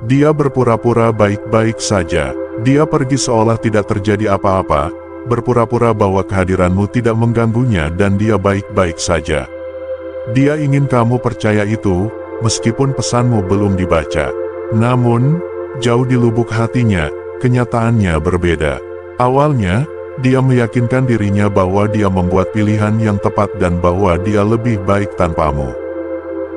Dia berpura-pura baik-baik saja. Dia pergi seolah tidak terjadi apa-apa, berpura-pura bahwa kehadiranmu tidak mengganggunya dan dia baik-baik saja. Dia ingin kamu percaya itu, meskipun pesanmu belum dibaca. Namun, jauh di lubuk hatinya, kenyataannya berbeda. Awalnya, dia meyakinkan dirinya bahwa dia membuat pilihan yang tepat dan bahwa dia lebih baik tanpamu.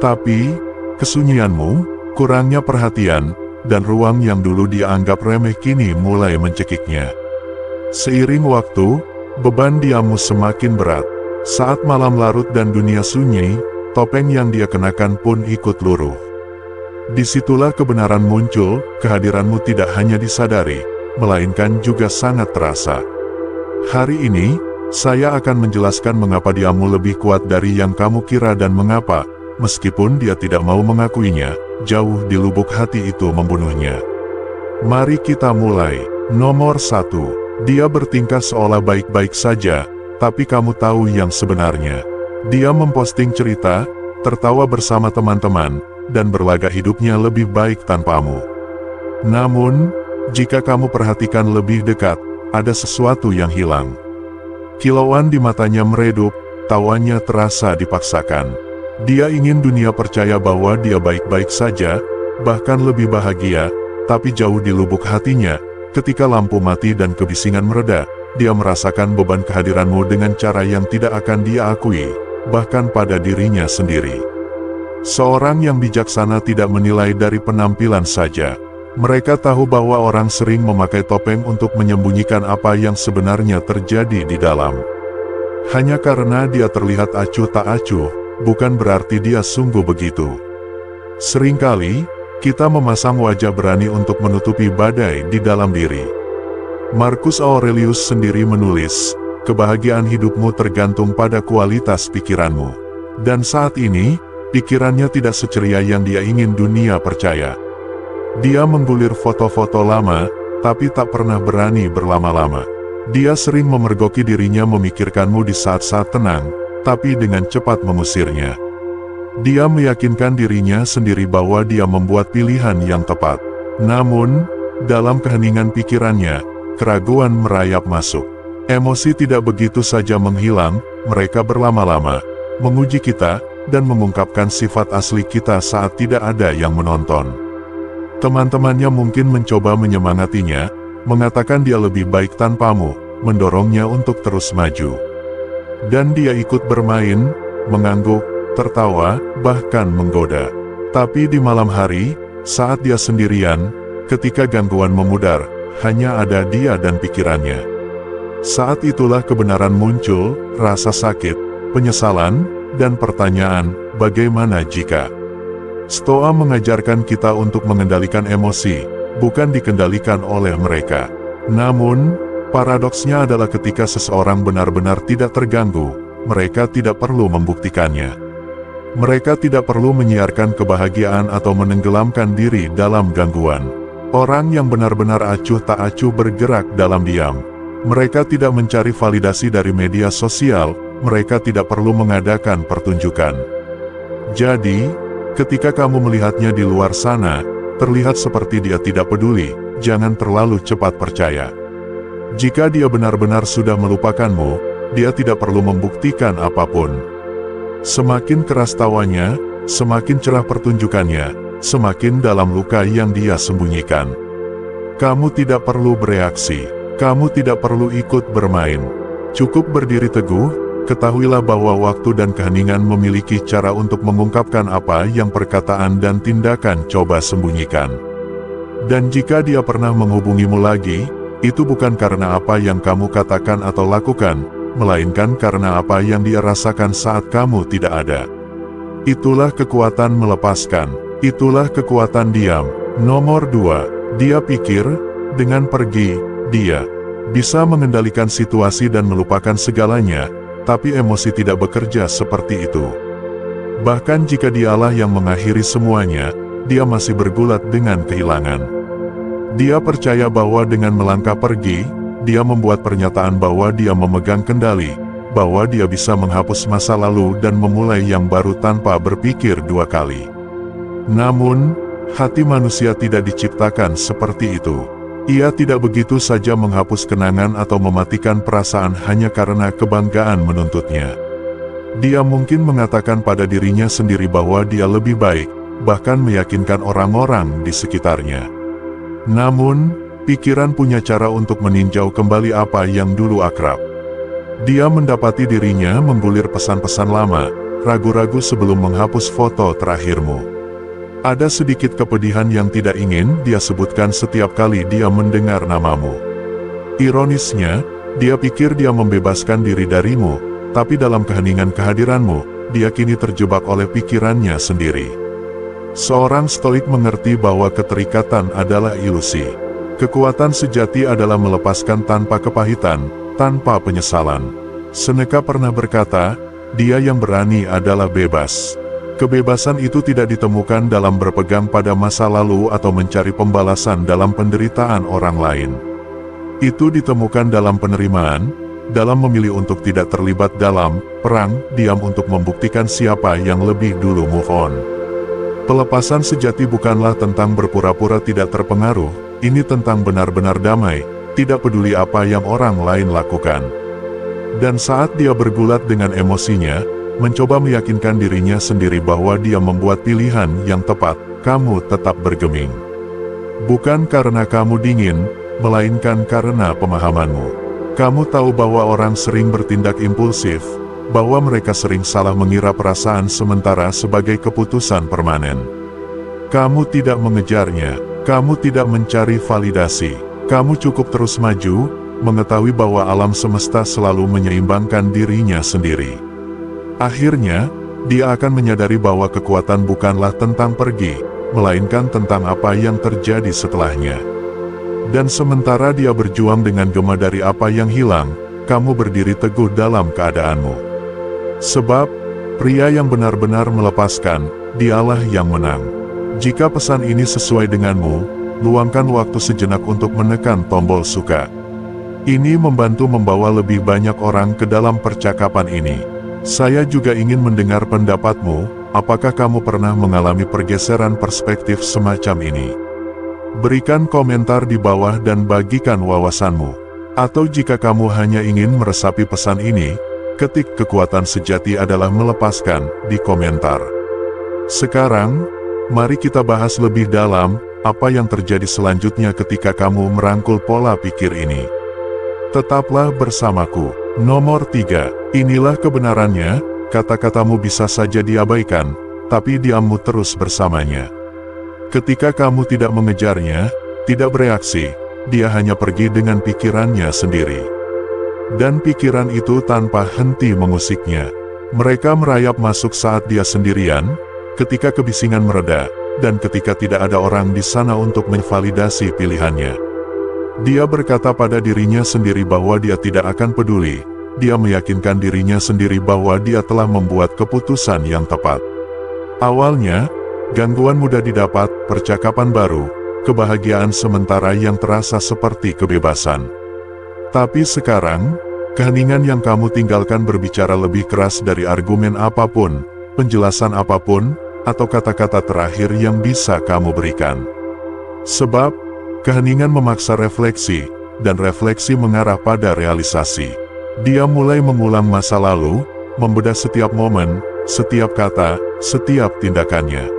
Tapi, kesunyianmu, kurangnya perhatian, dan ruang yang dulu dia anggap remeh kini mulai mencekiknya. Seiring waktu, beban diammu semakin berat. Saat malam larut dan dunia sunyi, topeng yang dia kenakan pun ikut luruh. Disitulah kebenaran muncul, kehadiranmu tidak hanya disadari, melainkan juga sangat terasa. Hari ini, saya akan menjelaskan mengapa diammu lebih kuat dari yang kamu kira dan mengapa, meskipun dia tidak mau mengakuinya, jauh di lubuk hati itu membunuhnya. Mari kita mulai. Nomor 1. Dia bertingkah seolah baik-baik saja, tapi kamu tahu yang sebenarnya. Dia memposting cerita, tertawa bersama teman-teman, dan berlagak hidupnya lebih baik tanpamu. Namun, jika kamu perhatikan lebih dekat, ada sesuatu yang hilang. Kilauan di matanya meredup, tawanya terasa dipaksakan. Dia ingin dunia percaya bahwa dia baik-baik saja, bahkan lebih bahagia, tapi jauh di lubuk hatinya, ketika lampu mati dan kebisingan mereda, dia merasakan beban kehadiranmu dengan cara yang tidak akan dia akui, bahkan pada dirinya sendiri. Seorang yang bijaksana tidak menilai dari penampilan saja. Mereka tahu bahwa orang sering memakai topeng untuk menyembunyikan apa yang sebenarnya terjadi di dalam. Hanya karena dia terlihat acuh tak acuh, bukan berarti dia sungguh begitu. Seringkali, kita memasang wajah berani untuk menutupi badai di dalam diri. Marcus Aurelius sendiri menulis, kebahagiaan hidupmu tergantung pada kualitas pikiranmu. Dan saat ini, pikirannya tidak seceria yang dia ingin dunia percaya. Dia menggulir foto-foto lama, tapi tak pernah berani berlama-lama. Dia sering memergoki dirinya memikirkanmu di saat-saat tenang, tapi dengan cepat mengusirnya. Dia meyakinkan dirinya sendiri bahwa dia membuat pilihan yang tepat. Namun, dalam keheningan pikirannya, keraguan merayap masuk. Emosi tidak begitu saja menghilang, mereka berlama-lama, menguji kita, dan mengungkapkan sifat asli kita saat tidak ada yang menonton. Teman-temannya mungkin mencoba menyemangatinya, mengatakan dia lebih baik tanpamu, mendorongnya untuk terus maju. Dan dia ikut bermain, mengangguk, tertawa, bahkan menggoda. Tapi di malam hari, saat dia sendirian, ketika gangguan memudar, hanya ada dia dan pikirannya. Saat itulah kebenaran muncul, rasa sakit, penyesalan, dan pertanyaan, bagaimana jika? Stoa mengajarkan kita untuk mengendalikan emosi, bukan dikendalikan oleh mereka. Namun, paradoksnya adalah ketika seseorang benar-benar tidak terganggu, mereka tidak perlu membuktikannya. Mereka tidak perlu menyiarkan kebahagiaan atau menenggelamkan diri dalam gangguan. Orang yang benar-benar acuh tak acuh bergerak dalam diam. Mereka tidak mencari validasi dari media sosial, mereka tidak perlu mengadakan pertunjukan. Jadi, ketika kamu melihatnya di luar sana, terlihat seperti dia tidak peduli, jangan terlalu cepat percaya. Jika dia benar-benar sudah melupakanmu, dia tidak perlu membuktikan apapun. Semakin keras tawanya, semakin cerah pertunjukannya, semakin dalam luka yang dia sembunyikan. Kamu tidak perlu bereaksi, kamu tidak perlu ikut bermain. Cukup berdiri teguh. Ketahuilah bahwa waktu dan keheningan memiliki cara untuk mengungkapkan apa yang perkataan dan tindakan coba sembunyikan. Dan jika dia pernah menghubungimu lagi, itu bukan karena apa yang kamu katakan atau lakukan, melainkan karena apa yang dia rasakan saat kamu tidak ada. Itulah kekuatan melepaskan, itulah kekuatan diam. Nomor 2, dia pikir, dengan pergi, dia bisa mengendalikan situasi dan melupakan segalanya. Tapi emosi tidak bekerja seperti itu. Bahkan jika dialah yang mengakhiri semuanya, dia masih bergulat dengan kehilangan. Dia percaya bahwa dengan melangkah pergi, dia membuat pernyataan bahwa dia memegang kendali, bahwa dia bisa menghapus masa lalu dan memulai yang baru tanpa berpikir dua kali. Namun, Hati manusia tidak diciptakan seperti itu. Ia tidak begitu saja menghapus kenangan atau mematikan perasaan hanya karena kebanggaan menuntutnya. Dia mungkin mengatakan pada dirinya sendiri bahwa dia lebih baik, bahkan meyakinkan orang-orang di sekitarnya. Namun, pikiran punya cara untuk meninjau kembali apa yang dulu akrab. Dia mendapati dirinya menggulir pesan-pesan lama, ragu-ragu sebelum menghapus foto terakhirmu. Ada sedikit kepedihan yang tidak ingin dia sebutkan setiap kali dia mendengar namamu. Ironisnya, dia pikir dia membebaskan diri darimu, tapi dalam keheningan kehadiranmu, dia kini terjebak oleh pikirannya sendiri. Seorang stoik mengerti bahwa keterikatan adalah ilusi. Kekuatan sejati adalah melepaskan tanpa kepahitan, tanpa penyesalan. Seneca pernah berkata, dia yang berani adalah bebas. Kebebasan itu tidak ditemukan dalam berpegang pada masa lalu atau mencari pembalasan dalam penderitaan orang lain. Itu ditemukan dalam penerimaan, dalam memilih untuk tidak terlibat dalam perang, diam untuk membuktikan siapa yang lebih dulu move on. Pelepasan sejati bukanlah tentang berpura-pura tidak terpengaruh, ini tentang benar-benar damai, tidak peduli apa yang orang lain lakukan. Dan saat dia bergulat dengan emosinya, mencoba meyakinkan dirinya sendiri bahwa dia membuat pilihan yang tepat, kamu tetap bergeming. Bukan karena kamu dingin, melainkan karena pemahamanmu. Kamu tahu bahwa orang sering bertindak impulsif, bahwa mereka sering salah mengira perasaan sementara sebagai keputusan permanen. Kamu tidak mengejarnya, kamu tidak mencari validasi, kamu cukup terus maju, mengetahui bahwa alam semesta selalu menyeimbangkan dirinya sendiri. Akhirnya, dia akan menyadari bahwa kekuatan bukanlah tentang pergi, melainkan tentang apa yang terjadi setelahnya. Dan sementara dia berjuang dengan gema dari apa yang hilang, kamu berdiri teguh dalam keadaanmu. Sebab, pria yang benar-benar melepaskan, dialah yang menang. Jika pesan ini sesuai denganmu, luangkan waktu sejenak untuk menekan tombol suka. Ini membantu membawa lebih banyak orang ke dalam percakapan ini. Saya juga ingin mendengar pendapatmu, apakah kamu pernah mengalami pergeseran perspektif semacam ini? Berikan komentar di bawah dan bagikan wawasanmu. Atau jika kamu hanya ingin meresapi pesan ini, ketik kekuatan sejati adalah melepaskan di komentar. Sekarang, mari kita bahas lebih dalam, apa yang terjadi selanjutnya ketika kamu merangkul pola pikir ini. Tetaplah bersamaku. Nomor 3. Inilah kebenarannya, kata-katamu bisa saja diabaikan, tapi diammu terus bersamanya. Ketika kamu tidak mengejarnya, tidak bereaksi, dia hanya pergi dengan pikirannya sendiri. Dan pikiran itu tanpa henti mengusiknya. Mereka merayap masuk saat dia sendirian, ketika kebisingan mereda, dan ketika tidak ada orang di sana untuk menvalidasi pilihannya. Dia berkata pada dirinya sendiri bahwa dia tidak akan peduli. Dia meyakinkan dirinya sendiri bahwa dia telah membuat keputusan yang tepat. Awalnya, gangguan mudah didapat, percakapan baru, kebahagiaan sementara yang terasa seperti kebebasan. Tapi sekarang, keheningan yang kamu tinggalkan berbicara lebih keras dari argumen apapun, penjelasan apapun, atau kata-kata terakhir yang bisa kamu berikan. Sebab, keheningan memaksa refleksi, dan refleksi mengarah pada realisasi. Dia mulai mengulang masa lalu, membedah setiap momen, setiap kata, setiap tindakannya.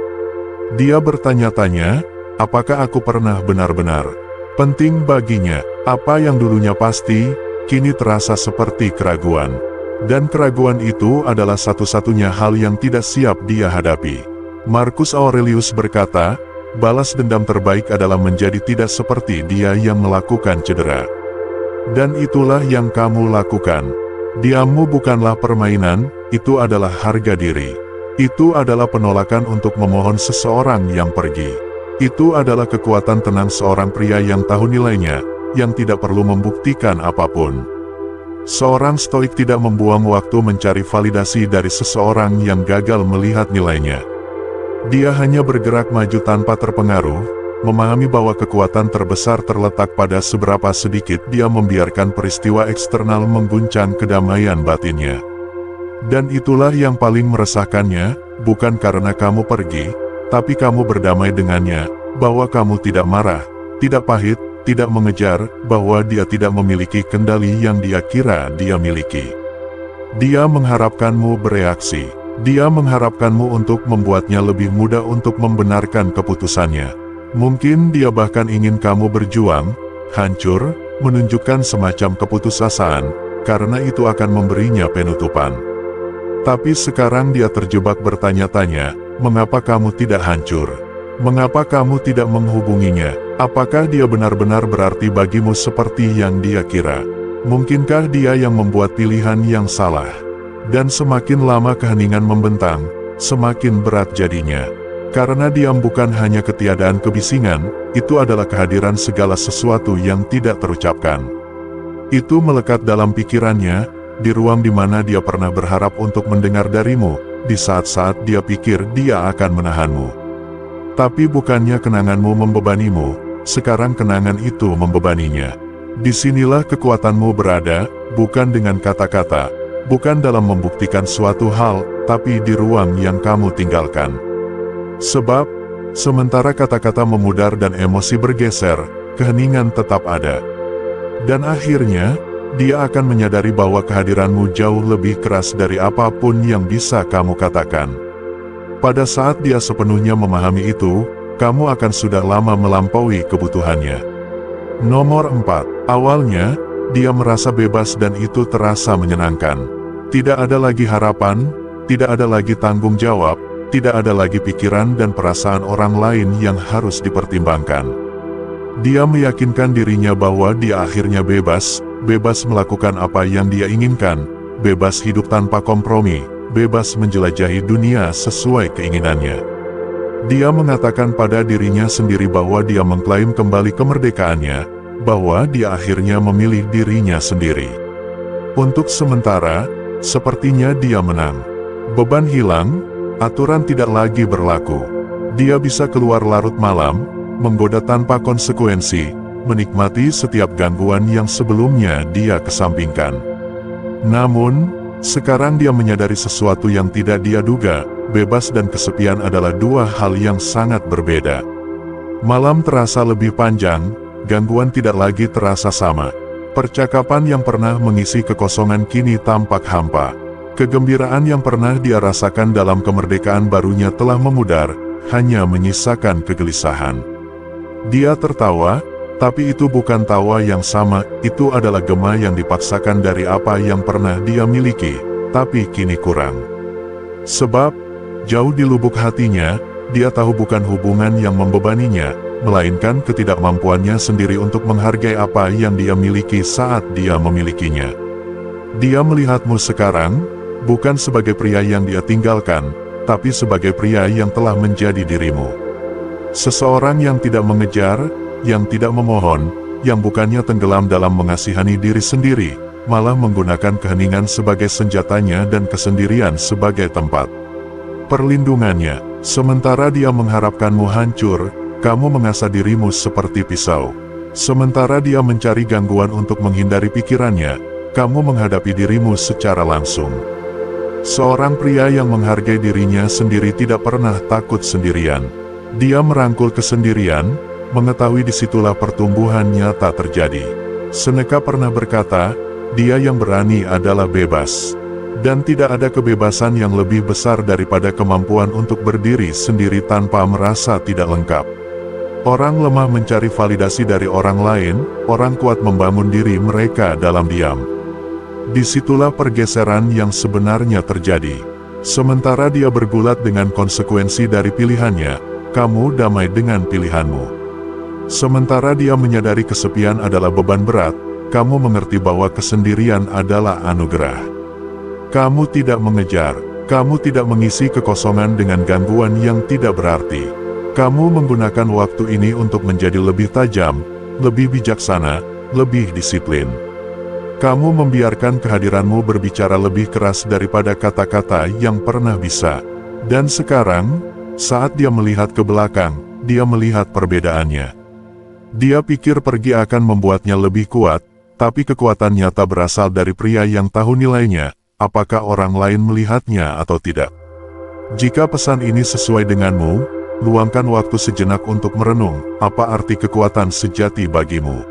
Dia bertanya-tanya, apakah aku pernah benar-benar penting baginya? Apa yang dulunya pasti, kini terasa seperti keraguan. Dan keraguan itu adalah satu-satunya hal yang tidak siap dia hadapi. Marcus Aurelius berkata, balas dendam terbaik adalah menjadi tidak seperti dia yang melakukan cedera. Dan itulah yang kamu lakukan. Diammu bukanlah permainan, itu adalah harga diri. Itu adalah penolakan untuk memohon seseorang yang pergi. Itu adalah kekuatan tenang seorang pria yang tahu nilainya, yang tidak perlu membuktikan apapun. Seorang stoik tidak membuang waktu mencari validasi dari seseorang yang gagal melihat nilainya. Dia hanya bergerak maju tanpa terpengaruh, memahami bahwa kekuatan terbesar terletak pada seberapa sedikit dia membiarkan peristiwa eksternal mengguncang kedamaian batinnya. Dan itulah yang paling meresahkannya, bukan karena kamu pergi, tapi kamu berdamai dengannya, bahwa kamu tidak marah, tidak pahit, tidak mengejar, bahwa dia tidak memiliki kendali yang dia kira dia miliki. Dia mengharapkanmu bereaksi. Dia mengharapkanmu untuk membuatnya lebih mudah untuk membenarkan keputusannya. Mungkin dia bahkan ingin kamu berjuang, hancur, menunjukkan semacam keputusasaan, karena itu akan memberinya penutupan. Tapi sekarang dia terjebak bertanya-tanya, mengapa kamu tidak hancur? Mengapa kamu tidak menghubunginya? Apakah dia benar-benar berarti bagimu seperti yang dia kira? Mungkinkah dia yang membuat pilihan yang salah? Dan semakin lama keheningan membentang, semakin berat jadinya. Karena diam bukan hanya ketiadaan kebisingan, itu adalah kehadiran segala sesuatu yang tidak terucapkan. Itu melekat dalam pikirannya, di ruang di mana dia pernah berharap untuk mendengar darimu, di saat-saat dia pikir dia akan menahanmu. Tapi bukannya kenanganmu membebanimu, sekarang kenangan itu membebaninya. Disinilah kekuatanmu berada, bukan dengan kata-kata, bukan dalam membuktikan suatu hal, tapi di ruang yang kamu tinggalkan. Sebab, sementara kata-kata memudar dan emosi bergeser, keheningan tetap ada. Dan akhirnya, dia akan menyadari bahwa kehadiranmu jauh lebih keras dari apapun yang bisa kamu katakan. Pada saat dia sepenuhnya memahami itu, kamu akan sudah lama melampaui kebutuhannya. Nomor 4. Awalnya, dia merasa bebas dan itu terasa menyenangkan. Tidak ada lagi harapan, tidak ada lagi tanggung jawab, tidak ada lagi pikiran dan perasaan orang lain yang harus dipertimbangkan. Dia meyakinkan dirinya bahwa dia akhirnya bebas, bebas melakukan apa yang dia inginkan, bebas hidup tanpa kompromi, bebas menjelajahi dunia sesuai keinginannya. Dia mengatakan pada dirinya sendiri bahwa dia mengklaim kembali kemerdekaannya, bahwa dia akhirnya memilih dirinya sendiri. Untuk sementara, sepertinya dia menang. Beban hilang, aturan tidak lagi berlaku. Dia bisa keluar larut malam, menggoda tanpa konsekuensi, menikmati setiap gangguan yang sebelumnya dia kesampingkan. Namun, sekarang dia menyadari sesuatu yang tidak dia duga, bebas dan kesepian adalah dua hal yang sangat berbeda. Malam terasa lebih panjang, gangguan tidak lagi terasa sama. Percakapan yang pernah mengisi kekosongan kini tampak hampa. Kegembiraan yang pernah dia rasakan dalam kemerdekaan barunya telah memudar, hanya menyisakan kegelisahan. Dia tertawa, tapi itu bukan tawa yang sama, itu adalah gema yang dipaksakan dari apa yang pernah dia miliki, tapi kini kurang. Sebab, jauh di lubuk hatinya, dia tahu bukan hubungan yang membebaninya, melainkan ketidakmampuannya sendiri untuk menghargai apa yang dia miliki saat dia memilikinya. Dia melihatmu sekarang, bukan sebagai pria yang dia tinggalkan, tapi sebagai pria yang telah menjadi dirimu. Seseorang yang tidak mengejar, yang tidak memohon, yang bukannya tenggelam dalam mengasihani diri sendiri, malah menggunakan keheningan sebagai senjatanya dan kesendirian sebagai tempat perlindungannya. Sementara dia mengharapkanmu hancur, kamu mengasah dirimu seperti pisau. Sementara dia mencari gangguan untuk menghindari pikirannya, kamu menghadapi dirimu secara langsung. Seorang pria yang menghargai dirinya sendiri tidak pernah takut sendirian. Dia merangkul kesendirian, mengetahui disitulah pertumbuhan nyata terjadi. Seneca pernah berkata, dia yang berani adalah bebas. Dan tidak ada kebebasan yang lebih besar daripada kemampuan untuk berdiri sendiri tanpa merasa tidak lengkap. Orang lemah mencari validasi dari orang lain, orang kuat membangun diri mereka dalam diam. Disitulah pergeseran yang sebenarnya terjadi. Sementara dia bergulat dengan konsekuensi dari pilihannya, kamu damai dengan pilihanmu. Sementara dia menyadari kesepian adalah beban berat, kamu mengerti bahwa kesendirian adalah anugerah. Kamu tidak mengejar, kamu tidak mengisi kekosongan dengan gangguan yang tidak berarti. Kamu menggunakan waktu ini untuk menjadi lebih tajam, lebih bijaksana, lebih disiplin. Kamu membiarkan kehadiranmu berbicara lebih keras daripada kata-kata yang pernah bisa. Dan sekarang, saat dia melihat ke belakang, dia melihat perbedaannya. Dia pikir pergi akan membuatnya lebih kuat, tapi kekuatan nyata berasal dari pria yang tahu nilainya, apakah orang lain melihatnya atau tidak. Jika pesan ini sesuai denganmu, luangkan waktu sejenak untuk merenung, apa arti kekuatan sejati bagimu?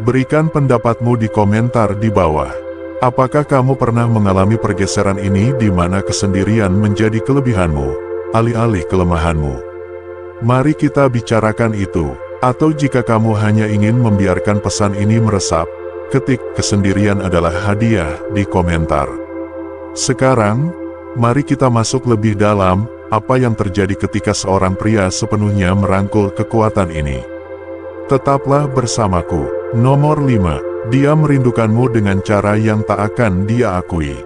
Berikan pendapatmu di komentar di bawah. Apakah kamu pernah mengalami pergeseran ini di mana kesendirian menjadi kelebihanmu, alih-alih kelemahanmu? Mari kita bicarakan itu. Atau jika kamu hanya ingin membiarkan pesan ini meresap, ketik "kesendirian adalah hadiah" di komentar. Sekarang, mari kita masuk lebih dalam, apa yang terjadi ketika seorang pria sepenuhnya merangkul kekuatan ini. Tetaplah bersamaku. Nomor 5. Dia merindukanmu dengan cara yang tak akan dia akui.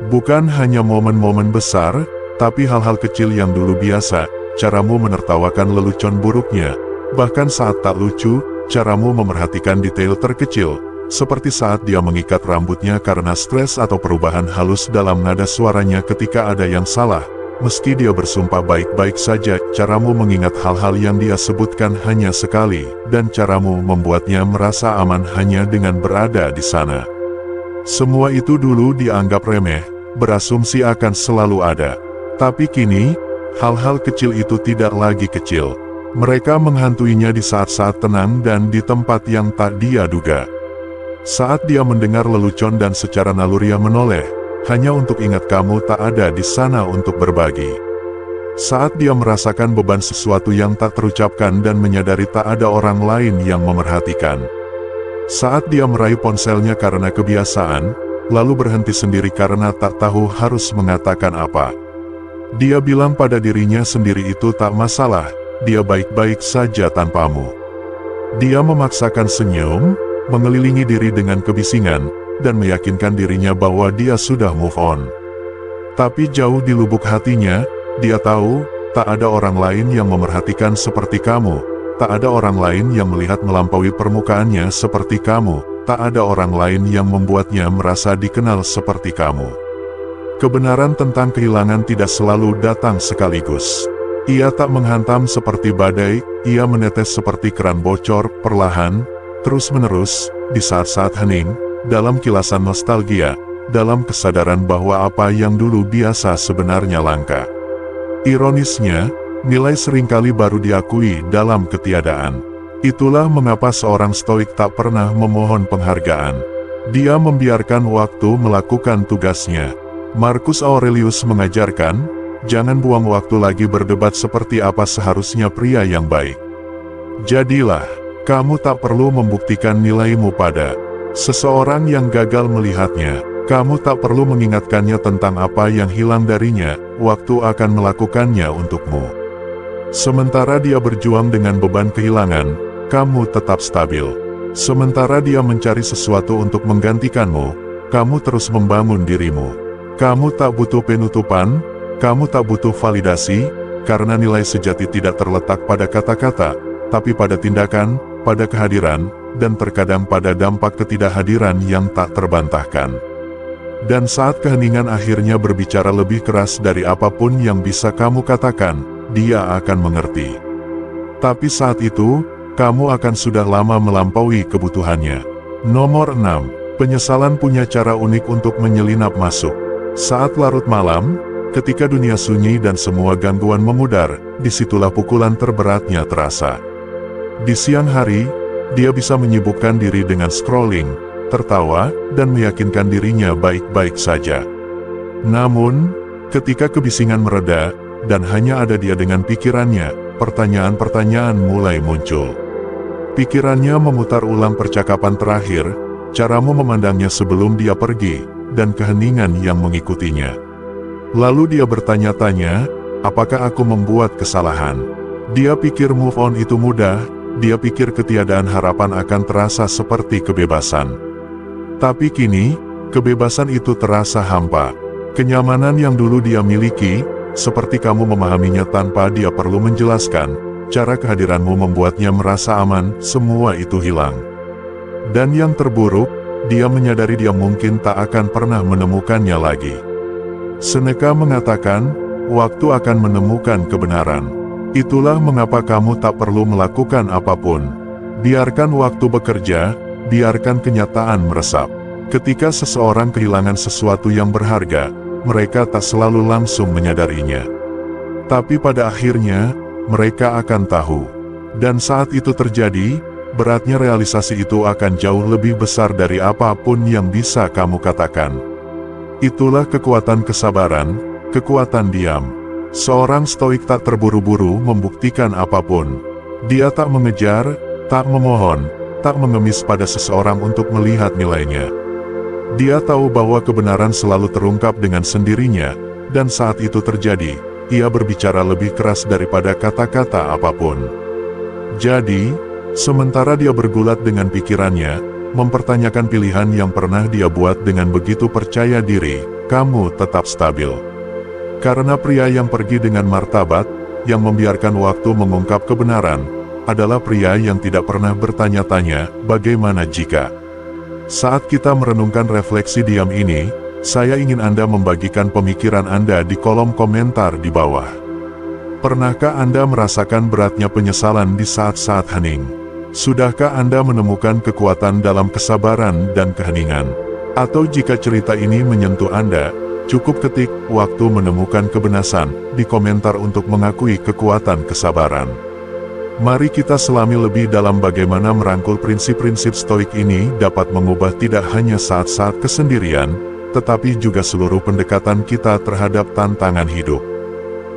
Bukan hanya momen-momen besar, tapi hal-hal kecil yang dulu biasa, caramu menertawakan lelucon buruknya. Bahkan saat tak lucu, caramu memerhatikan detail terkecil, seperti saat dia mengikat rambutnya karena stres atau perubahan halus dalam nada suaranya ketika ada yang salah. Meski dia bersumpah baik-baik saja, caramu mengingat hal-hal yang dia sebutkan hanya sekali, dan caramu membuatnya merasa aman hanya dengan berada di sana. Semua itu dulu dianggap remeh, berasumsi akan selalu ada. Tapi kini, hal-hal kecil itu tidak lagi kecil. Mereka menghantuinya di saat-saat tenang dan di tempat yang tak dia duga. Saat dia mendengar lelucon dan secara naluriah menoleh, hanya untuk ingat kamu tak ada di sana untuk berbagi. Saat dia merasakan beban sesuatu yang tak terucapkan dan menyadari tak ada orang lain yang memerhatikan. Saat dia meraih ponselnya karena kebiasaan, lalu berhenti sendiri karena tak tahu harus mengatakan apa. Dia bilang pada dirinya sendiri itu tak masalah. Dia baik-baik saja tanpamu. Dia memaksakan senyum, mengelilingi diri dengan kebisingan, dan meyakinkan dirinya bahwa dia sudah move on. Tapi jauh di lubuk hatinya, dia tahu, tak ada orang lain yang memerhatikan seperti kamu, tak ada orang lain yang melihat melampaui permukaannya seperti kamu, tak ada orang lain yang membuatnya merasa dikenal seperti kamu. Kebenaran tentang kehilangan tidak selalu datang sekaligus. Ia tak menghantam seperti badai, ia menetes seperti keran bocor, perlahan, terus-menerus, di saat-saat hening, dalam kilasan nostalgia, dalam kesadaran bahwa apa yang dulu biasa sebenarnya langka. Ironisnya, nilai seringkali baru diakui dalam ketiadaan. Itulah mengapa seorang stoik tak pernah memohon penghargaan. Dia membiarkan waktu melakukan tugasnya. Marcus Aurelius mengajarkan, jangan buang waktu lagi berdebat seperti apa seharusnya pria yang baik. Jadilah, kamu tak perlu membuktikan nilaimu pada seseorang yang gagal melihatnya. Kamu tak perlu mengingatkannya tentang apa yang hilang darinya, waktu akan melakukannya untukmu. Sementara dia berjuang dengan beban kehilangan, kamu tetap stabil. Sementara dia mencari sesuatu untuk menggantikanmu, kamu terus membangun dirimu. Kamu tak butuh penutupan, kamu tak butuh validasi, karena nilai sejati tidak terletak pada kata-kata, tapi pada tindakan, pada kehadiran, dan terkadang pada dampak ketidakhadiran yang tak terbantahkan. Dan saat keheningan akhirnya berbicara lebih keras dari apapun yang bisa kamu katakan, dia akan mengerti. Tapi saat itu, kamu akan sudah lama melampaui kebutuhannya. Nomor 6. Penyesalan punya cara unik untuk menyelinap masuk. Saat larut malam, ketika dunia sunyi dan semua gangguan memudar, disitulah pukulan terberatnya terasa. Di siang hari, dia bisa menyibukkan diri dengan scrolling, tertawa, dan meyakinkan dirinya baik-baik saja. Namun, ketika kebisingan mereda, dan hanya ada dia dengan pikirannya, pertanyaan-pertanyaan mulai muncul. Pikirannya memutar ulang percakapan terakhir, caramu memandangnya sebelum dia pergi, dan keheningan yang mengikutinya. Lalu dia bertanya-tanya, apakah aku membuat kesalahan? Dia pikir move on itu mudah, dia pikir ketiadaan harapan akan terasa seperti kebebasan. Tapi kini, kebebasan itu terasa hampa. Kenyamanan yang dulu dia miliki, seperti kamu memahaminya tanpa dia perlu menjelaskan, cara kehadiranmu membuatnya merasa aman, semua itu hilang. Dan yang terburuk, dia menyadari dia mungkin tak akan pernah menemukannya lagi. Seneca mengatakan, waktu akan menemukan kebenaran. Itulah mengapa kamu tak perlu melakukan apapun. Biarkan waktu bekerja, biarkan kenyataan meresap. Ketika seseorang kehilangan sesuatu yang berharga, mereka tak selalu langsung menyadarinya. Tapi pada akhirnya, mereka akan tahu. Dan saat itu terjadi, beratnya realisasi itu akan jauh lebih besar dari apapun yang bisa kamu katakan. Itulah kekuatan kesabaran, kekuatan diam. Seorang stoik tak terburu-buru membuktikan apapun. Dia tak mengejar, tak memohon, tak mengemis pada seseorang untuk melihat nilainya. Dia tahu bahwa kebenaran selalu terungkap dengan sendirinya, dan saat itu terjadi, ia berbicara lebih keras daripada kata-kata apapun. Jadi, sementara dia bergulat dengan pikirannya, mempertanyakan pilihan yang pernah dia buat dengan begitu percaya diri, kamu tetap stabil. Karena pria yang pergi dengan martabat, yang membiarkan waktu mengungkap kebenaran, adalah pria yang tidak pernah bertanya-tanya, bagaimana jika. Saat kita merenungkan refleksi diam ini, saya ingin Anda membagikan pemikiran Anda di kolom komentar di bawah. Pernahkah Anda merasakan beratnya penyesalan di saat-saat hening? Sudahkah Anda menemukan kekuatan dalam kesabaran dan keheningan? Atau jika cerita ini menyentuh Anda, cukup ketik "waktu menemukan kebenaran" di komentar untuk mengakui kekuatan kesabaran. Mari kita selami lebih dalam bagaimana merangkul prinsip-prinsip stoik ini dapat mengubah tidak hanya saat-saat kesendirian, tetapi juga seluruh pendekatan kita terhadap tantangan hidup.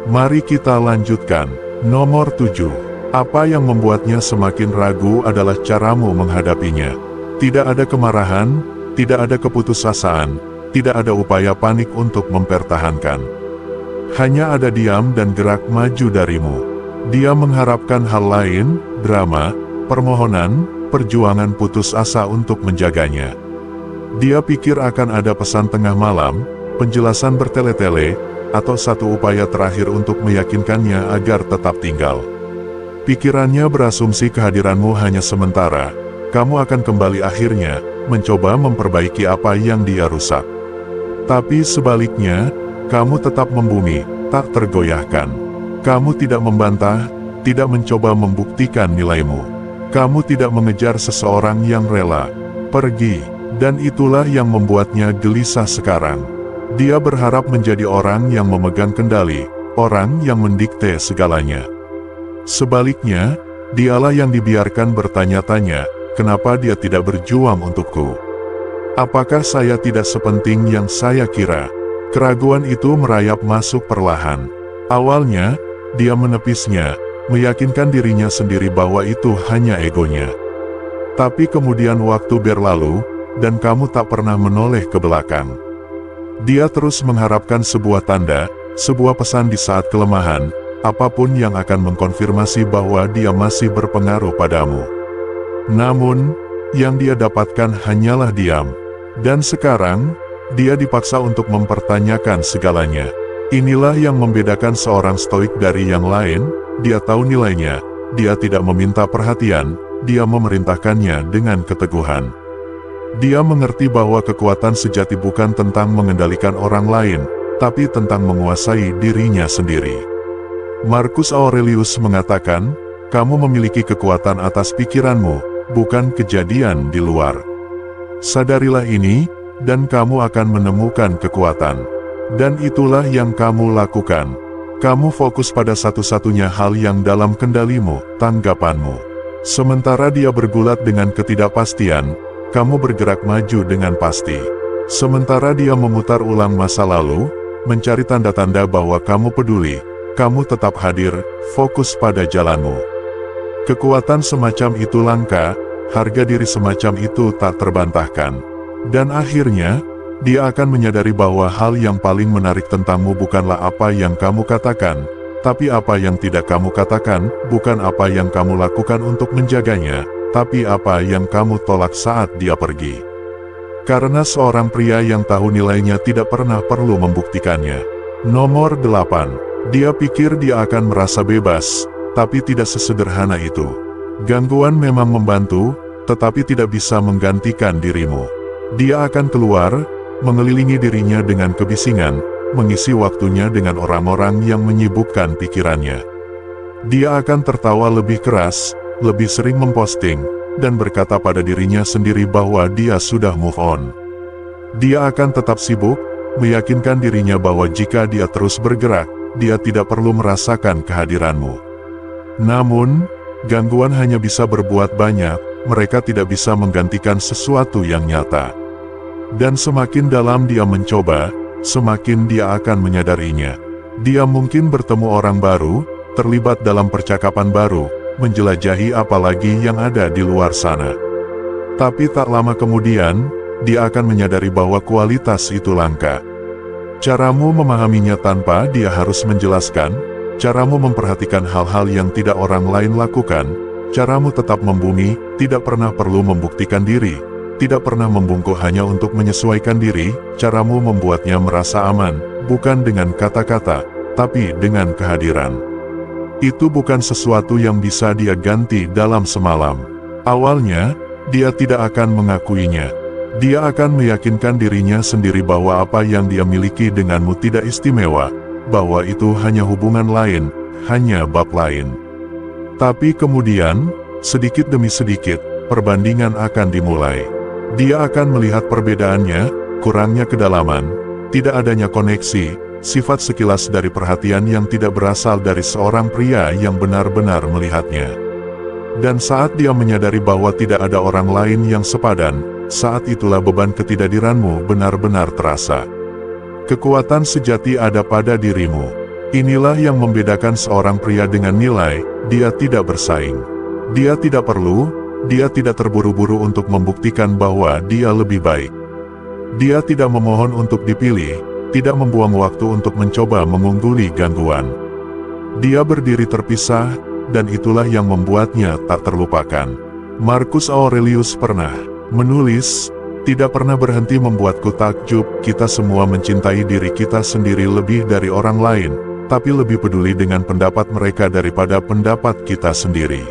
Mari kita lanjutkan. Nomor 7. Apa yang membuatnya semakin ragu adalah caramu menghadapinya. Tidak ada kemarahan, tidak ada keputusasaan, tidak ada upaya panik untuk mempertahankan. Hanya ada diam dan gerak maju darimu. Dia mengharapkan hal lain, drama, permohonan, perjuangan putus asa untuk menjaganya. Dia pikir akan ada pesan tengah malam, penjelasan bertele-tele, atau satu upaya terakhir untuk meyakinkannya agar tetap tinggal. Pikirannya berasumsi kehadiranmu hanya sementara, kamu akan kembali akhirnya, mencoba memperbaiki apa yang dia rusak. Tapi sebaliknya, kamu tetap membumi, tak tergoyahkan. Kamu tidak membantah, tidak mencoba membuktikan nilaimu. Kamu tidak mengejar seseorang yang rela pergi, dan itulah yang membuatnya gelisah sekarang. Dia berharap menjadi orang yang memegang kendali, orang yang mendikte segalanya. Sebaliknya, dialah yang dibiarkan bertanya-tanya, kenapa dia tidak berjuang untukku? Apakah saya tidak sepenting yang saya kira? Keraguan itu merayap masuk perlahan. Awalnya, dia menepisnya, meyakinkan dirinya sendiri bahwa itu hanya egonya. Tapi kemudian waktu berlalu, dan kamu tak pernah menoleh ke belakang. Dia terus mengharapkan sebuah tanda, sebuah pesan di saat kelemahan, apapun yang akan mengkonfirmasi bahwa dia masih berpengaruh padamu. Namun, yang dia dapatkan hanyalah diam. Dan sekarang, dia dipaksa untuk mempertanyakan segalanya. Inilah yang membedakan seorang stoik dari yang lain, dia tahu nilainya, dia tidak meminta perhatian, dia memerintahkannya dengan keteguhan. Dia mengerti bahwa kekuatan sejati bukan tentang mengendalikan orang lain, tapi tentang menguasai dirinya sendiri. Marcus Aurelius mengatakan, kamu memiliki kekuatan atas pikiranmu, bukan kejadian di luar. Sadarilah ini, dan kamu akan menemukan kekuatan. Dan itulah yang kamu lakukan. Kamu fokus pada satu-satunya hal yang dalam kendalimu, tanggapanmu. Sementara dia bergulat dengan ketidakpastian, kamu bergerak maju dengan pasti. Sementara dia memutar ulang masa lalu, mencari tanda-tanda bahwa kamu peduli, kamu tetap hadir, fokus pada jalanmu. Kekuatan semacam itu langka, harga diri semacam itu tak terbantahkan. Dan akhirnya, dia akan menyadari bahwa hal yang paling menarik tentangmu bukanlah apa yang kamu katakan, tapi apa yang tidak kamu katakan, bukan apa yang kamu lakukan untuk menjaganya, tapi apa yang kamu tolak saat dia pergi. Karena seorang pria yang tahu nilainya tidak pernah perlu membuktikannya. Nomor 8. Dia pikir dia akan merasa bebas, tapi tidak sesederhana itu. Gangguan memang membantu, tetapi tidak bisa menggantikan dirimu. Dia akan keluar, mengelilingi dirinya dengan kebisingan, mengisi waktunya dengan orang-orang yang menyibukkan pikirannya. Dia akan tertawa lebih keras, lebih sering memposting, dan berkata pada dirinya sendiri bahwa dia sudah move on. Dia akan tetap sibuk, meyakinkan dirinya bahwa jika dia terus bergerak, dia tidak perlu merasakan kehadiranmu. Namun, gangguan hanya bisa berbuat banyak, mereka tidak bisa menggantikan sesuatu yang nyata. Dan semakin dalam dia mencoba, semakin dia akan menyadarinya. Dia mungkin bertemu orang baru, terlibat dalam percakapan baru, menjelajahi apalagi yang ada di luar sana. Tapi tak lama kemudian, dia akan menyadari bahwa kualitas itu langka. Caramu memahaminya tanpa dia harus menjelaskan, caramu memperhatikan hal-hal yang tidak orang lain lakukan, caramu tetap membumi, tidak pernah perlu membuktikan diri, tidak pernah membungkuk hanya untuk menyesuaikan diri, caramu membuatnya merasa aman, bukan dengan kata-kata, tapi dengan kehadiran. Itu bukan sesuatu yang bisa dia ganti dalam semalam. Awalnya, dia tidak akan mengakuinya. Dia akan meyakinkan dirinya sendiri bahwa apa yang dia miliki denganmu tidak istimewa, bahwa itu hanya hubungan lain, hanya bab lain. Tapi kemudian, sedikit demi sedikit, perbandingan akan dimulai. Dia akan melihat perbedaannya, kurangnya kedalaman, tidak adanya koneksi, sifat sekilas dari perhatian yang tidak berasal dari seorang pria yang benar-benar melihatnya. Dan saat dia menyadari bahwa tidak ada orang lain yang sepadan, saat itulah beban ketidakdiranmu benar-benar terasa. Kekuatan sejati ada pada dirimu. Inilah yang membedakan seorang pria dengan nilai, dia tidak bersaing. Dia tidak perlu, dia tidak terburu-buru untuk membuktikan bahwa dia lebih baik. Dia tidak memohon untuk dipilih, tidak membuang waktu untuk mencoba mengungguli gangguan. Dia berdiri terpisah, dan itulah yang membuatnya tak terlupakan. Marcus Aurelius pernah menulis, tidak pernah berhenti membuatku takjub, kita semua mencintai diri kita sendiri lebih dari orang lain, tapi lebih peduli dengan pendapat mereka daripada pendapat kita sendiri.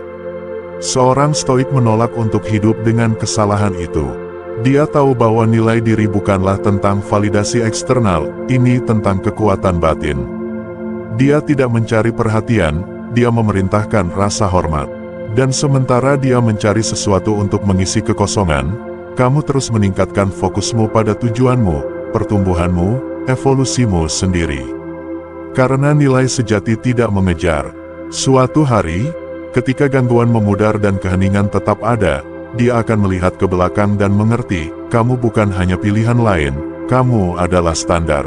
Seorang stoik menolak untuk hidup dengan kesalahan itu. Dia tahu bahwa nilai diri bukanlah tentang validasi eksternal, ini tentang kekuatan batin. Dia tidak mencari perhatian, dia memerintahkan rasa hormat. Dan sementara dia mencari sesuatu untuk mengisi kekosongan, kamu terus meningkatkan fokusmu pada tujuanmu, pertumbuhanmu, evolusimu sendiri. Karena nilai sejati tidak mengejar. Suatu hari, ketika gangguan memudar dan keheningan tetap ada, dia akan melihat ke belakang dan mengerti, kamu bukan hanya pilihan lain, kamu adalah standar.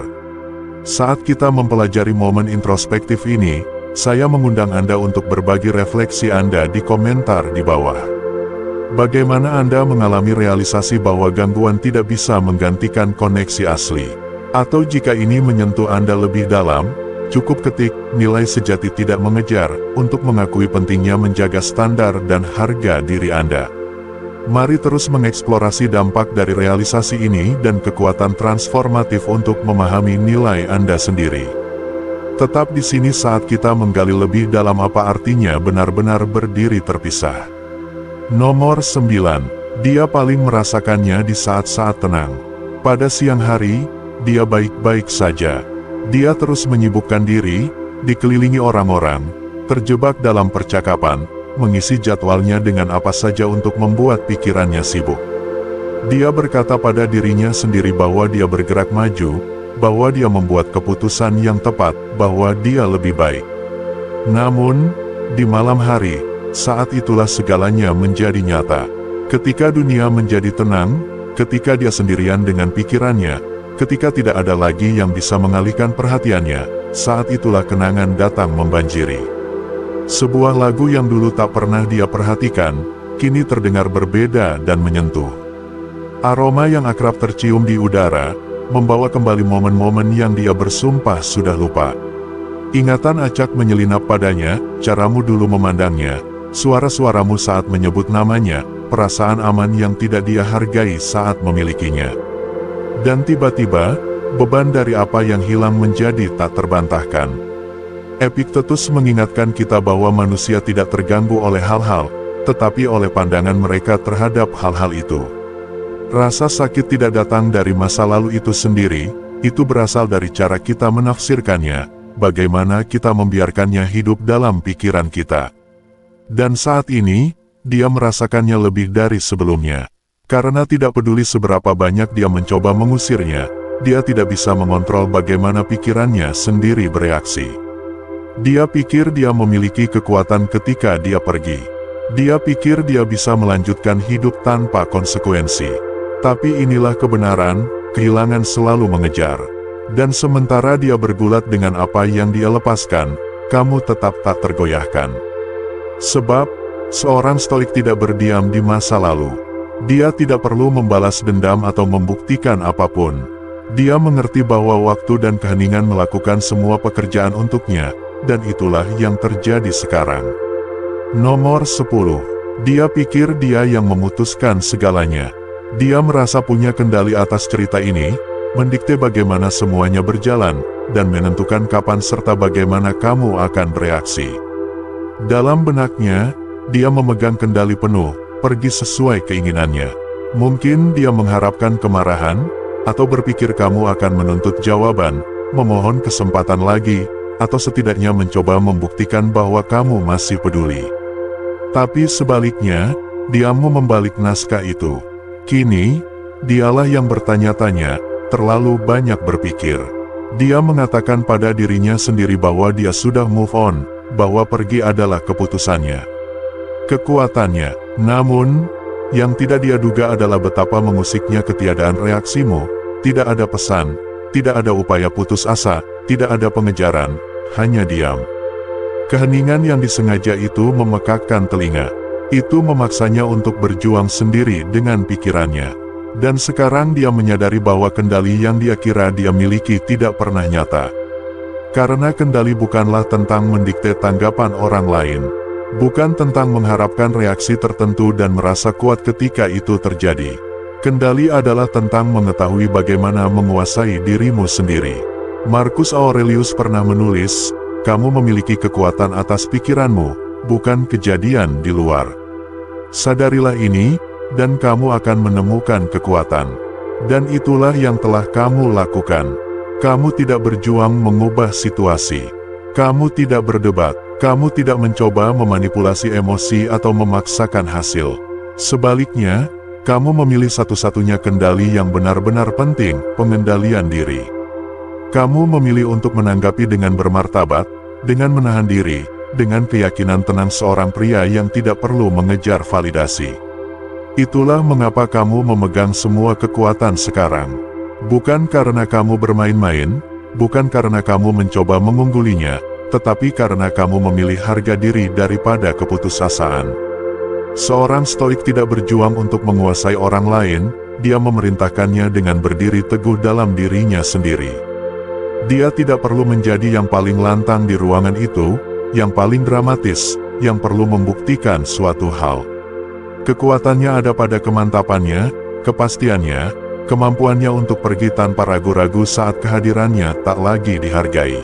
Saat kita mempelajari momen introspektif ini, saya mengundang Anda untuk berbagi refleksi Anda di komentar di bawah. Bagaimana Anda mengalami realisasi bahwa gangguan tidak bisa menggantikan koneksi asli? Atau jika ini menyentuh Anda lebih dalam, cukup ketik, nilai sejati tidak mengejar, untuk mengakui pentingnya menjaga standar dan harga diri Anda. Mari terus mengeksplorasi dampak dari realisasi ini dan kekuatan transformatif untuk memahami nilai Anda sendiri. Tetap di sini saat kita menggali lebih dalam apa artinya benar-benar berdiri terpisah. Nomor 9. Dia paling merasakannya di saat-saat tenang. Pada siang hari, dia baik-baik saja. Dia terus menyibukkan diri, dikelilingi orang-orang, terjebak dalam percakapan, mengisi jadwalnya dengan apa saja untuk membuat pikirannya sibuk. Dia berkata pada dirinya sendiri bahwa dia bergerak maju, bahwa dia membuat keputusan yang tepat, bahwa dia lebih baik. Namun, di malam hari, saat itulah segalanya menjadi nyata. Ketika dunia menjadi tenang, ketika dia sendirian dengan pikirannya, ketika tidak ada lagi yang bisa mengalihkan perhatiannya, saat itulah kenangan datang membanjiri. Sebuah lagu yang dulu tak pernah dia perhatikan, kini terdengar berbeda dan menyentuh. Aroma yang akrab tercium di udara, membawa kembali momen-momen yang dia bersumpah sudah lupa. Ingatan acak menyelinap padanya, caramu dulu memandangnya, suara-suaramu saat menyebut namanya, perasaan aman yang tidak dia hargai saat memilikinya. Dan tiba-tiba, beban dari apa yang hilang menjadi tak terbantahkan. Epictetus mengingatkan kita bahwa manusia tidak terganggu oleh hal-hal, tetapi oleh pandangan mereka terhadap hal-hal itu. Rasa sakit tidak datang dari masa lalu itu sendiri, itu berasal dari cara kita menafsirkannya, bagaimana kita membiarkannya hidup dalam pikiran kita. Dan saat ini, dia merasakannya lebih dari sebelumnya. Karena tidak peduli seberapa banyak dia mencoba mengusirnya, dia tidak bisa mengontrol bagaimana pikirannya sendiri bereaksi. Dia pikir dia memiliki kekuatan ketika dia pergi. Dia pikir dia bisa melanjutkan hidup tanpa konsekuensi. Tapi inilah kebenaran, kehilangan selalu mengejar. Dan sementara dia bergulat dengan apa yang dia lepaskan, kamu tetap tak tergoyahkan. Sebab, seorang stoik tidak berdiam di masa lalu. Dia tidak perlu membalas dendam atau membuktikan apapun. Dia mengerti bahwa waktu dan keheningan melakukan semua pekerjaan untuknya, dan itulah yang terjadi sekarang. Nomor 10. Dia pikir dia yang memutuskan segalanya. Dia merasa punya kendali atas cerita ini, mendikte bagaimana semuanya berjalan, dan menentukan kapan serta bagaimana kamu akan bereaksi. Dalam benaknya, dia memegang kendali penuh, pergi sesuai keinginannya. Mungkin dia mengharapkan kemarahan, atau berpikir kamu akan menuntut jawaban, memohon kesempatan lagi, atau setidaknya mencoba membuktikan bahwa kamu masih peduli. Tapi sebaliknya, diamu membalik naskah itu. Kini, dialah yang bertanya-tanya, terlalu banyak berpikir. Dia mengatakan pada dirinya sendiri bahwa dia sudah move on, bahwa pergi adalah keputusannya. Kekuatannya. Namun, yang tidak dia duga adalah betapa mengusiknya ketiadaan reaksimu. Tidak ada pesan, tidak ada upaya putus asa, tidak ada pengejaran, hanya diam. Keheningan yang disengaja itu memekakkan telinga. Itu memaksanya untuk berjuang sendiri dengan pikirannya. Dan sekarang dia menyadari bahwa kendali yang dia kira dia miliki tidak pernah nyata. Karena kendali bukanlah tentang mendikte tanggapan orang lain. Bukan tentang mengharapkan reaksi tertentu dan merasa kuat ketika itu terjadi. Kendali adalah tentang mengetahui bagaimana menguasai dirimu sendiri. Marcus Aurelius pernah menulis, kamu memiliki kekuatan atas pikiranmu, bukan kejadian di luar. Sadarilah ini, dan kamu akan menemukan kekuatan. Dan itulah yang telah kamu lakukan. Kamu tidak berjuang mengubah situasi. Kamu tidak berdebat. Kamu tidak mencoba memanipulasi emosi atau memaksakan hasil. Sebaliknya, kamu memilih satu-satunya kendali yang benar-benar penting, pengendalian diri. Kamu memilih untuk menanggapi dengan bermartabat, dengan menahan diri, dengan keyakinan tenang seorang pria yang tidak perlu mengejar validasi. Itulah mengapa kamu memegang semua kekuatan sekarang. Bukan karena kamu bermain-main, bukan karena kamu mencoba mengunggulinya, tetapi karena kamu memilih harga diri daripada keputusasaan. Seorang stoik tidak berjuang untuk menguasai orang lain, dia memerintahkannya dengan berdiri teguh dalam dirinya sendiri. Dia tidak perlu menjadi yang paling lantang di ruangan itu, yang paling dramatis, yang perlu membuktikan suatu hal. Kekuatannya ada pada kemantapannya, kepastiannya, kemampuannya untuk pergi tanpa ragu-ragu saat kehadirannya tak lagi dihargai.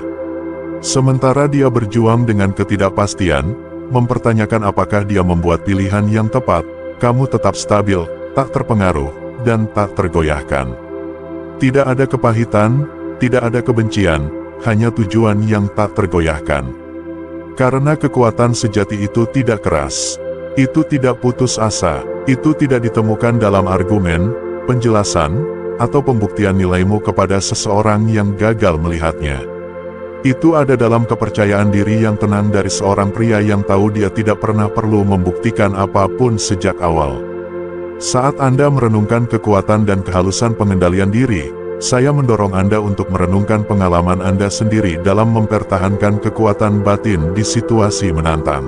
Sementara dia berjuang dengan ketidakpastian, mempertanyakan apakah dia membuat pilihan yang tepat, kamu tetap stabil, tak terpengaruh, dan tak tergoyahkan. Tidak ada kepahitan, tidak ada kebencian, hanya tujuan yang tak tergoyahkan. Karena kekuatan sejati itu tidak keras, itu tidak putus asa, itu tidak ditemukan dalam argumen, penjelasan, atau pembuktian nilaimu kepada seseorang yang gagal melihatnya. Itu ada dalam kepercayaan diri yang tenang dari seorang pria yang tahu dia tidak pernah perlu membuktikan apapun sejak awal. Saat Anda merenungkan kekuatan dan kehalusan pengendalian diri, saya mendorong Anda untuk merenungkan pengalaman Anda sendiri dalam mempertahankan kekuatan batin di situasi menantang.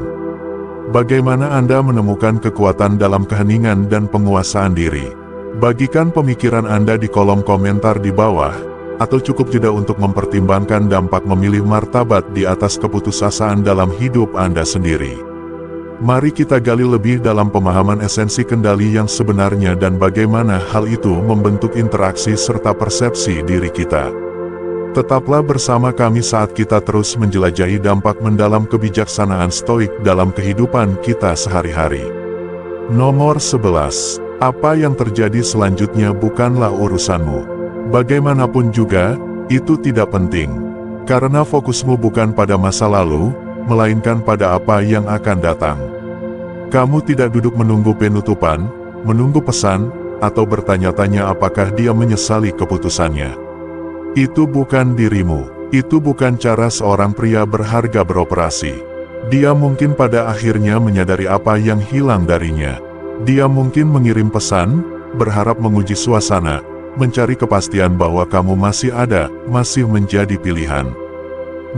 Bagaimana Anda menemukan kekuatan dalam keheningan dan penguasaan diri? Bagikan pemikiran Anda di kolom komentar di bawah. Atau cukup jeda untuk mempertimbangkan dampak memilih martabat di atas keputusasaan dalam hidup Anda sendiri. Mari kita gali lebih dalam pemahaman esensi kendali yang sebenarnya dan bagaimana hal itu membentuk interaksi serta persepsi diri kita. Tetaplah bersama kami saat kita terus menjelajahi dampak mendalam kebijaksanaan stoik dalam kehidupan kita sehari-hari. Nomor 11. Apa yang terjadi selanjutnya bukanlah urusanmu. Bagaimanapun juga, itu tidak penting. Karena fokusmu bukan pada masa lalu, melainkan pada apa yang akan datang. Kamu tidak duduk menunggu penutupan, menunggu pesan, atau bertanya-tanya apakah dia menyesali keputusannya. Itu bukan dirimu. Itu bukan cara seorang pria berharga beroperasi. Dia mungkin pada akhirnya menyadari apa yang hilang darinya. Dia mungkin mengirim pesan, berharap menguji suasana, mencari kepastian bahwa kamu masih ada, masih menjadi pilihan.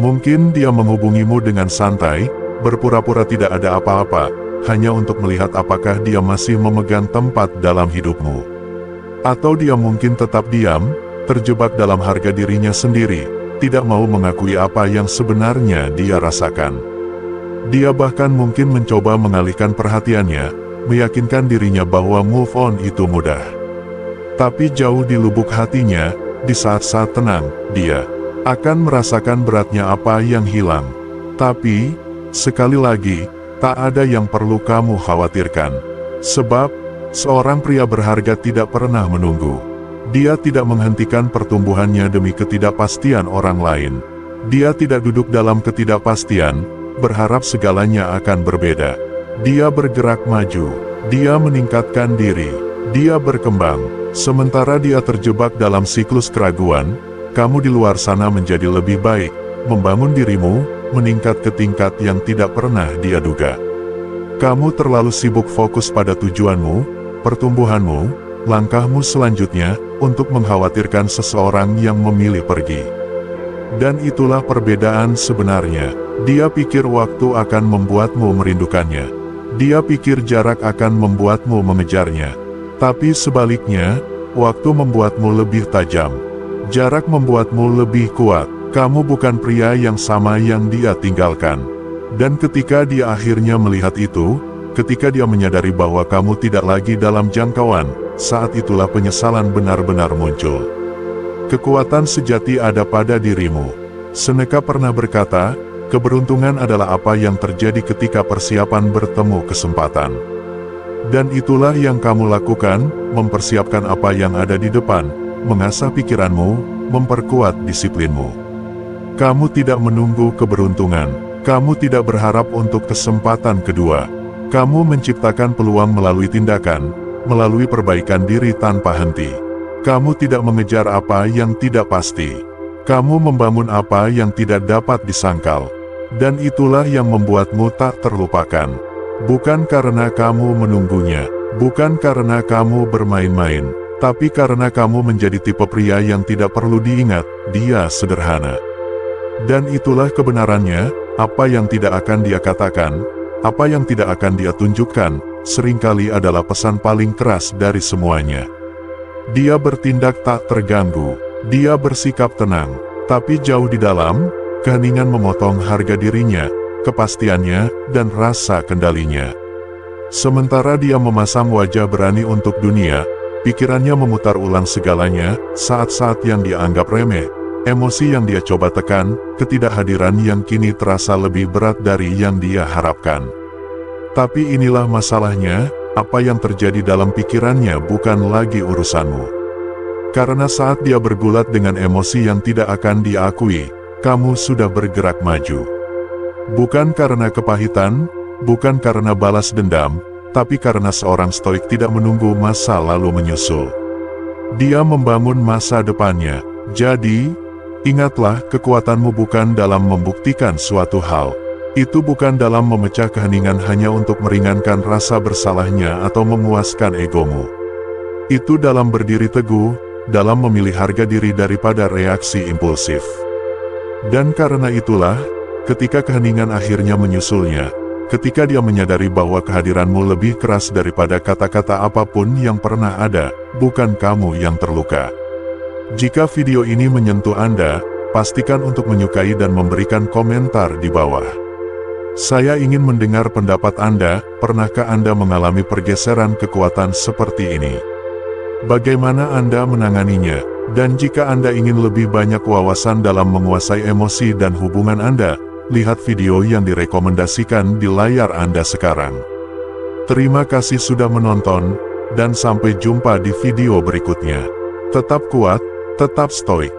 Mungkin dia menghubungimu dengan santai, berpura-pura tidak ada apa-apa, hanya untuk melihat apakah dia masih memegang tempat dalam hidupmu. Atau dia mungkin tetap diam, terjebak dalam harga dirinya sendiri, tidak mau mengakui apa yang sebenarnya dia rasakan. Dia bahkan mungkin mencoba mengalihkan perhatiannya, meyakinkan dirinya bahwa move on itu mudah. Tapi jauh di lubuk hatinya, di saat-saat tenang, dia akan merasakan beratnya apa yang hilang. Tapi, sekali lagi, tak ada yang perlu kamu khawatirkan. Sebab, seorang pria berharga tidak pernah menunggu. Dia tidak menghentikan pertumbuhannya demi ketidakpastian orang lain. Dia tidak duduk dalam ketidakpastian, berharap segalanya akan berbeda. Dia bergerak maju, dia meningkatkan diri, dia berkembang. Sementara dia terjebak dalam siklus keraguan, kamu di luar sana menjadi lebih baik, membangun dirimu, meningkat ke tingkat yang tidak pernah dia duga. Kamu terlalu sibuk fokus pada tujuanmu, pertumbuhanmu, langkahmu selanjutnya, untuk mengkhawatirkan seseorang yang memilih pergi. Dan itulah perbedaan sebenarnya. Dia pikir waktu akan membuatmu merindukannya. Dia pikir jarak akan membuatmu mengejarnya. Tapi sebaliknya, waktu membuatmu lebih tajam. Jarak membuatmu lebih kuat. Kamu bukan pria yang sama yang dia tinggalkan. Dan ketika dia akhirnya melihat itu, ketika dia menyadari bahwa kamu tidak lagi dalam jangkauan, saat itulah penyesalan benar-benar muncul. Kekuatan sejati ada pada dirimu. Seneca pernah berkata, keberuntungan adalah apa yang terjadi ketika persiapan bertemu kesempatan. Dan itulah yang kamu lakukan, mempersiapkan apa yang ada di depan, mengasah pikiranmu, memperkuat disiplinmu. Kamu tidak menunggu keberuntungan, kamu tidak berharap untuk kesempatan kedua. Kamu menciptakan peluang melalui tindakan, melalui perbaikan diri tanpa henti. Kamu tidak mengejar apa yang tidak pasti. Kamu membangun apa yang tidak dapat disangkal. Dan itulah yang membuatmu tak terlupakan. Bukan karena kamu menunggunya, bukan karena kamu bermain-main, tapi karena kamu menjadi tipe pria yang tidak perlu diingat, dia sederhana. Dan itulah kebenarannya, apa yang tidak akan dia katakan, apa yang tidak akan dia tunjukkan, seringkali adalah pesan paling keras dari semuanya. Dia bertindak tak terganggu, dia bersikap tenang, tapi jauh di dalam, keheningan memotong harga dirinya, kepastiannya, dan rasa kendalinya. Sementara dia memasang wajah berani untuk dunia, pikirannya memutar ulang segalanya, saat-saat yang dia anggap remeh, emosi yang dia coba tekan, ketidakhadiran yang kini terasa lebih berat dari yang dia harapkan. Tapi inilah masalahnya, apa yang terjadi dalam pikirannya bukan lagi urusanmu. Karena saat dia bergulat dengan emosi yang tidak akan dia akui, kamu sudah bergerak maju. Bukan karena kepahitan, bukan karena balas dendam, tapi karena seorang stoik tidak menunggu masa lalu menyusul. Dia membangun masa depannya. Jadi, ingatlah, kekuatanmu bukan dalam membuktikan suatu hal. Itu bukan dalam memecah keheningan hanya untuk meringankan rasa bersalahnya atau memuaskan egomu. Itu dalam berdiri teguh, dalam memilih harga diri daripada reaksi impulsif. Dan karena itulah, ketika keheningan akhirnya menyusulnya, ketika dia menyadari bahwa kehadiranmu lebih keras daripada kata-kata apapun yang pernah ada, bukan kamu yang terluka. Jika video ini menyentuh Anda, pastikan untuk menyukai dan memberikan komentar di bawah. Saya ingin mendengar pendapat Anda, pernahkah Anda mengalami pergeseran kekuatan seperti ini? Bagaimana Anda menanganinya? Dan jika Anda ingin lebih banyak wawasan dalam menguasai emosi dan hubungan Anda, lihat video yang direkomendasikan di layar Anda sekarang. Terima kasih sudah menonton, dan sampai jumpa di video berikutnya. Tetap kuat, tetap stoik.